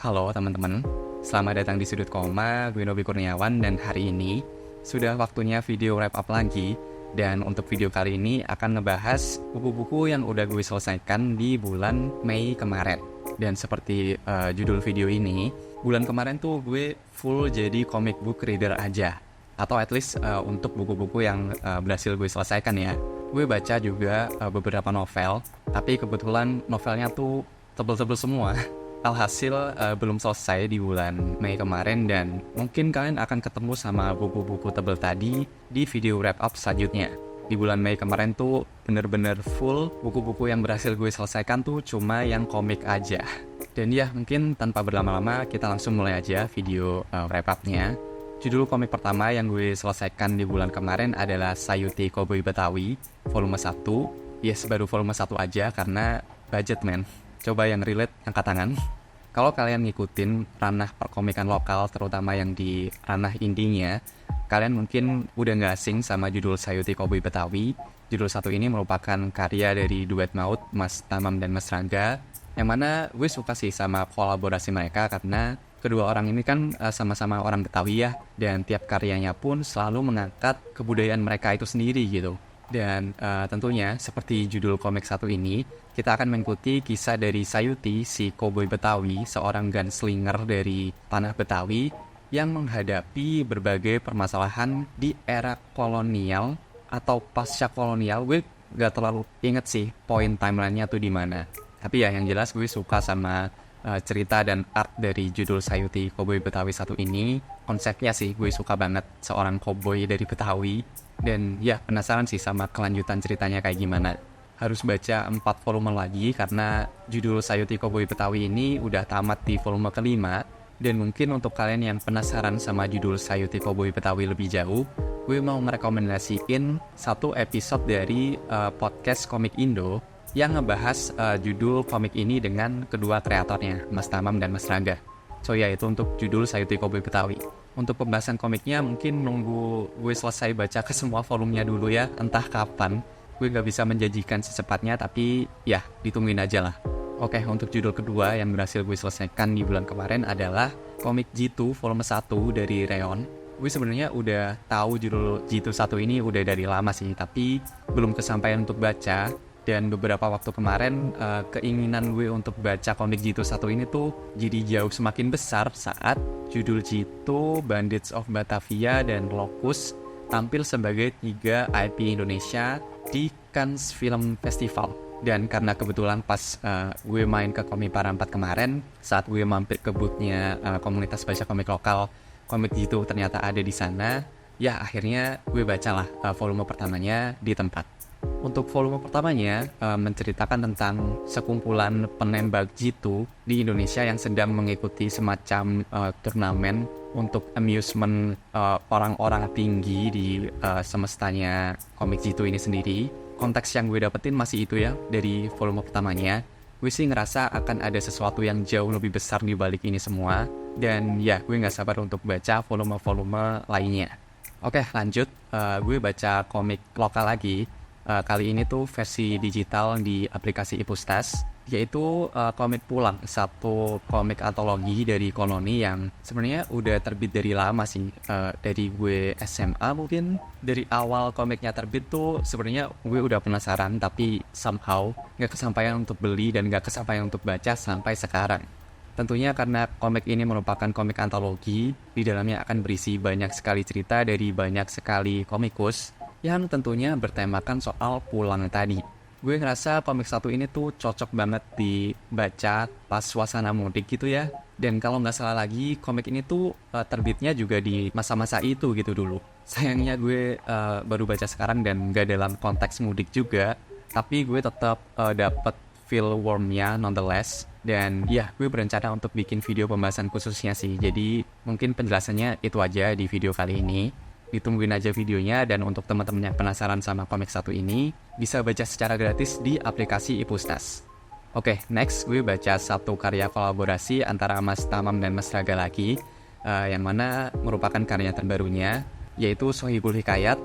Halo teman-teman, selamat datang di Sudut Koma, gue Nobi Kurniawan dan hari ini sudah waktunya video wrap up lagi. Dan untuk video kali ini akan ngebahas buku-buku yang udah gue selesaikan di bulan Mei kemarin. Dan seperti judul video ini, bulan kemarin tuh gue full jadi comic book reader aja. Atau at least untuk buku-buku yang berhasil gue selesaikan ya. Gue baca juga beberapa novel, tapi kebetulan novelnya tuh tebel-tebel semua. Alhasil belum selesai di bulan Mei kemarin dan mungkin kalian akan ketemu sama buku-buku tebel tadi di video wrap up selanjutnya. Di bulan Mei kemarin tuh bener-bener full buku-buku yang berhasil gue selesaikan tuh cuma yang komik aja. Dan ya mungkin tanpa berlama-lama kita langsung mulai aja video wrap up-nya. Judul komik pertama yang gue selesaikan di bulan kemarin adalah Sayuti Cowboy Betawi volume 1. Yes, baru volume 1 aja karena budget man. Coba yang relate angkat tangan. Kalau kalian ngikutin ranah perkomikan lokal, terutama yang di ranah indinya, kalian mungkin udah gak asing sama judul Sayuti Cowboy Betawi. Judul satu ini merupakan karya dari duet maut Mas Tamam dan Mas Rangga, yang mana gue suka sih sama kolaborasi mereka karena kedua orang ini kan sama-sama orang Betawi ya, dan tiap karyanya pun selalu mengangkat kebudayaan mereka itu sendiri gitu. Dan tentunya seperti judul komik satu ini, kita akan mengikuti kisah dari Sayuti, si cowboy Betawi, seorang gunslinger dari tanah Betawi yang menghadapi berbagai permasalahan di era kolonial atau pasca kolonial. Gue gak terlalu inget sih poin timelinenya tuh di mana. Tapi ya yang jelas gue suka sama cerita dan art dari judul Sayuti Cowboy Betawi satu ini. Konsepnya sih gue suka banget, seorang cowboy dari Betawi. Dan ya penasaran sih sama kelanjutan ceritanya kayak gimana. Harus baca 4 volume lagi karena judul Sayuti Cowboy Betawi ini udah tamat di volume kelima. Dan mungkin untuk kalian yang penasaran sama judul Sayuti Cowboy Betawi lebih jauh, gue mau merekomendasiin satu episode dari podcast Komik Indo yang ngebahas judul komik ini dengan kedua kreatornya, Mas Tamam dan Mas Rangga. So ya, itu untuk judul Sayuti Cowboy Betawi. Untuk pembahasan komiknya mungkin nunggu gue selesai baca ke semua volumenya dulu ya, entah kapan. Gue gak bisa menjanjikan secepatnya, tapi ya ditungguin aja lah. Oke, untuk judul kedua yang berhasil gue selesaikan di bulan kemarin adalah komik Jitu volume 1 dari Reon. Gue sebenarnya udah tahu judul Jitu 1 ini udah dari lama sih, tapi belum kesampaian untuk baca. Dan beberapa waktu kemarin keinginan gue untuk baca komik Jitu 1 ini tuh jadi jauh semakin besar saat judul Jitu, Bandits of Batavia, dan Locus tampil sebagai 3 IP Indonesia di Cannes Film Festival. Dan karena kebetulan pas gue main ke Komik Para 4 kemarin, saat gue mampir ke boothnya komunitas baca komik lokal, komik Jitu ternyata ada di sana. Ya akhirnya gue bacalah volume pertamanya di tempat. Untuk volume pertamanya menceritakan tentang sekumpulan penembak jitu di Indonesia yang sedang mengikuti semacam turnamen untuk amusement orang-orang tinggi di semestanya komik jitu ini sendiri. Konteks yang gue dapetin masih itu ya dari volume pertamanya. Gue sih ngerasa akan ada sesuatu yang jauh lebih besar di balik ini semua. Dan ya gue gak sabar untuk baca volume-volume lainnya. Oke lanjut, gue baca komik lokal lagi. Kali ini tuh versi digital di aplikasi Ipustas, yaitu komik Pulang, satu komik antologi dari Koloni yang sebenarnya udah terbit dari lama sih, dari gue SMA mungkin. Dari awal komiknya terbit tuh sebenarnya gue udah penasaran, tapi somehow gak kesampaian untuk beli dan gak kesampaian untuk baca sampai sekarang. Tentunya karena komik ini merupakan komik antologi, di dalamnya akan berisi banyak sekali cerita dari banyak sekali komikus yang tentunya bertemakan soal pulang tadi. Gue ngerasa komik satu ini tuh cocok banget dibaca pas suasana mudik gitu ya. Dan kalau nggak salah lagi, komik ini tuh terbitnya juga di masa-masa itu gitu dulu. Sayangnya gue baru baca sekarang dan nggak dalam konteks mudik juga. Tapi gue tetap dapet feel warmnya nonetheless. Dan ya, gue berencana untuk bikin video pembahasan khususnya sih. Jadi mungkin penjelasannya itu aja di video kali ini. Ditungguin aja videonya, dan untuk teman-teman yang penasaran sama komik satu ini, bisa baca secara gratis di aplikasi Ipustas. Oke, next gue baca satu karya kolaborasi antara Mas Tamam dan Mas Rangga lagi, yang mana merupakan karya terbarunya, yaitu Sohibul Hikayat,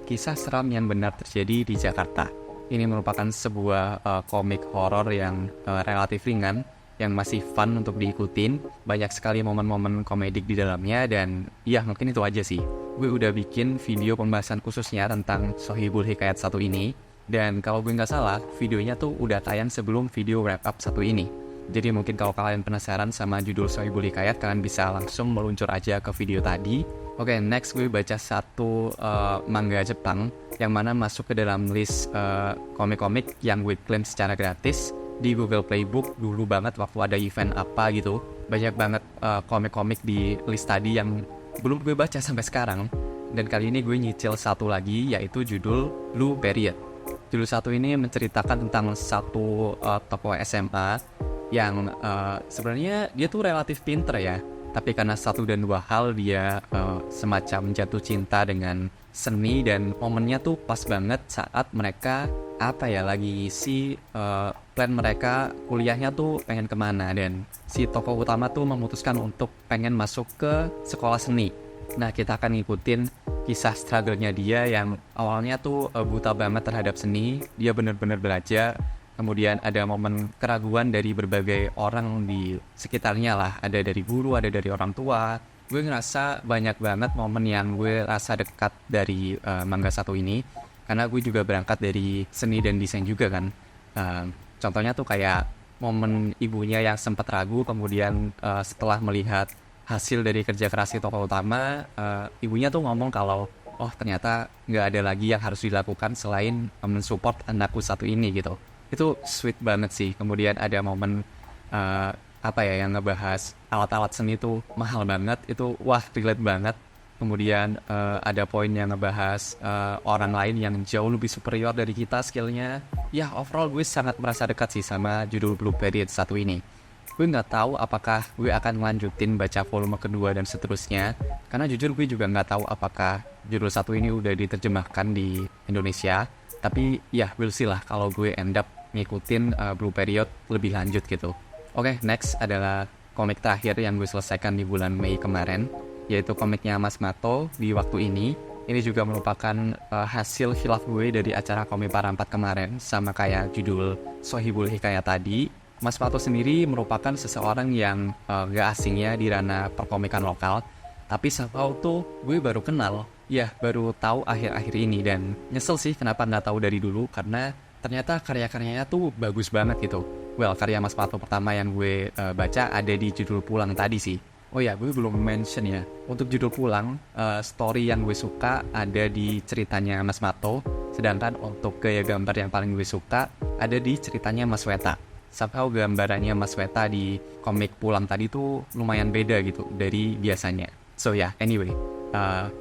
kisah seram yang benar terjadi di Jakarta. Ini merupakan sebuah komik horor yang relatif ringan, yang masih fun untuk diikutin. Banyak sekali momen-momen komedik di dalamnya, dan ya mungkin itu aja sih. Gue udah bikin video pembahasan khususnya tentang Sohibul Hikayat 1 ini, dan kalau gue nggak salah, videonya tuh udah tayang sebelum video wrap up 1 ini. Jadi mungkin kalau kalian penasaran sama judul Sohibul Hikayat, kalian bisa langsung meluncur aja ke video tadi. Oke, next gue baca satu manga Jepang yang mana masuk ke dalam list komik-komik yang gue klaim secara gratis di Google Playbook dulu banget waktu ada event apa gitu. Banyak banget komik-komik di list tadi yang belum gue baca sampai sekarang. Dan kali ini gue nyicil satu lagi, yaitu judul Blue Period. Judul satu ini menceritakan tentang satu tokoh SMA yang sebenarnya dia tuh relatif pinter ya. Tapi karena satu dan dua hal dia semacam jatuh cinta dengan seni, dan momennya tuh pas banget saat mereka lagi ngisi plan mereka kuliahnya tuh pengen kemana, dan si tokoh utama tuh memutuskan untuk pengen masuk ke sekolah seni. Nah, kita akan ngikutin kisah struggle-nya dia yang awalnya tuh buta banget terhadap seni. Dia bener-bener belajar. Kemudian ada momen keraguan dari berbagai orang di sekitarnya lah. Ada dari guru, ada dari orang tua. Gue ngerasa banyak banget momen yang gue rasa dekat dari manga satu ini. Karena gue juga berangkat dari seni dan desain juga kan. Contohnya tuh kayak momen ibunya yang sempat ragu. Kemudian setelah melihat hasil dari kerja keras si tokoh utama, ibunya tuh ngomong kalau oh ternyata nggak ada lagi yang harus dilakukan selain mensupport anakku satu ini gitu. Itu sweet banget sih. Kemudian ada momen yang ngebahas alat-alat seni itu mahal banget. Itu wah relate banget. Kemudian ada poin yang ngebahas orang lain yang jauh lebih superior dari kita skillnya. Ya overall gue sangat merasa dekat sih sama judul Blue Period 1 ini. Gue nggak tahu apakah gue akan lanjutin baca volume kedua dan seterusnya. Karena jujur gue juga nggak tahu apakah judul 1 ini udah diterjemahkan di Indonesia. Tapi ya we'll see lah kalau gue end up ngikutin Blue Period lebih lanjut gitu. Oke, next adalah komik terakhir yang gue selesaikan di bulan Mei kemarin, yaitu komiknya Mas Mato di waktu ini. Ini juga merupakan hasil khilaf gue dari acara Komik Para 4 kemarin, sama kayak judul Sohibul Hikayat tadi. Mas Mato sendiri merupakan seseorang yang gak asingnya di ranah perkomikan lokal, tapi somehow tuh gue baru kenal, baru tahu akhir-akhir ini, dan nyesel sih kenapa gak tahu dari dulu, karena ternyata karya-karyanya tuh bagus banget gitu. Well, karya Mas Mato pertama yang gue baca ada di judul Pulang tadi sih. Oh ya, gue belum mention ya. Untuk judul Pulang, story yang gue suka ada di ceritanya Mas Mato. Sedangkan untuk gaya gambar yang paling gue suka ada di ceritanya Mas Weta. Somehow gambarannya Mas Weta di komik Pulang tadi tuh lumayan beda gitu dari biasanya. So ya, anyway.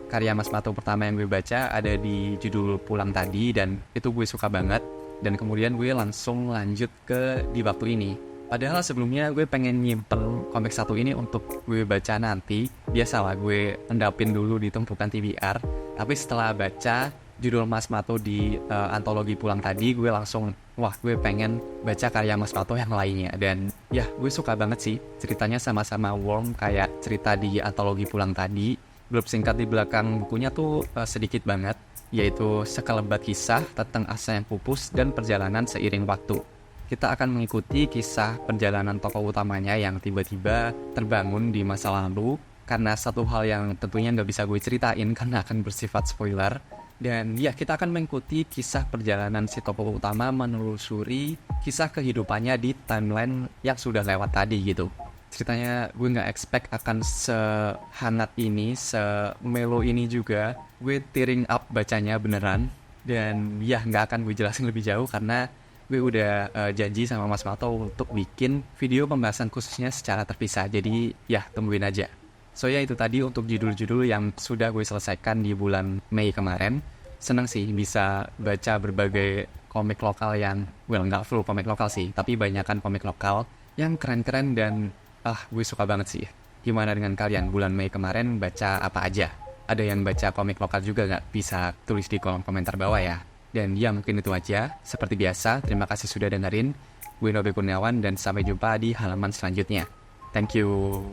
Karya Mas Mato pertama yang gue baca ada di judul Pulang tadi, dan itu gue suka banget. Dan kemudian gue langsung lanjut ke di waktu ini. Padahal sebelumnya gue pengen nyimpen komik satu ini untuk gue baca nanti. Biasalah gue endapin dulu di tumpukan TBR. Tapi setelah baca judul Mas Mato di antologi Pulang tadi, gue langsung gue pengen baca karya Mas Mato yang lainnya. Dan ya gue suka banget sih. Ceritanya sama-sama warm kayak cerita di antologi Pulang tadi. Blurb singkat di belakang bukunya tuh sedikit banget, yaitu sekelebat kisah tentang asa yang pupus dan perjalanan seiring waktu. Kita akan mengikuti kisah perjalanan tokoh utamanya yang tiba-tiba terbangun di masa lalu, karena satu hal yang tentunya nggak bisa gue ceritain karena akan bersifat spoiler. Dan ya, kita akan mengikuti kisah perjalanan si tokoh utama menelusuri kisah kehidupannya di timeline yang sudah lewat tadi gitu. Ceritanya gue gak expect akan sehangat ini, semelo ini juga. Gue tearing up bacanya beneran. Dan ya gak akan gue jelasin lebih jauh karena gue udah janji sama Mas Mato untuk bikin video pembahasan khususnya secara terpisah. Jadi ya tungguin aja. So ya, itu tadi untuk judul-judul yang sudah gue selesaikan di bulan Mei kemarin. Seneng sih bisa baca berbagai komik lokal yang, gak full komik lokal sih, tapi banyakan komik lokal yang keren-keren dan gue suka banget sih. Gimana dengan kalian? Bulan Mei kemarin baca apa aja? Ada yang baca komik lokal juga nggak? Bisa tulis di kolom komentar bawah ya. Dan ya mungkin itu aja. Seperti biasa, terima kasih sudah dengerin. Gue Nobe Kurniawan dan sampai jumpa di halaman selanjutnya. Thank you.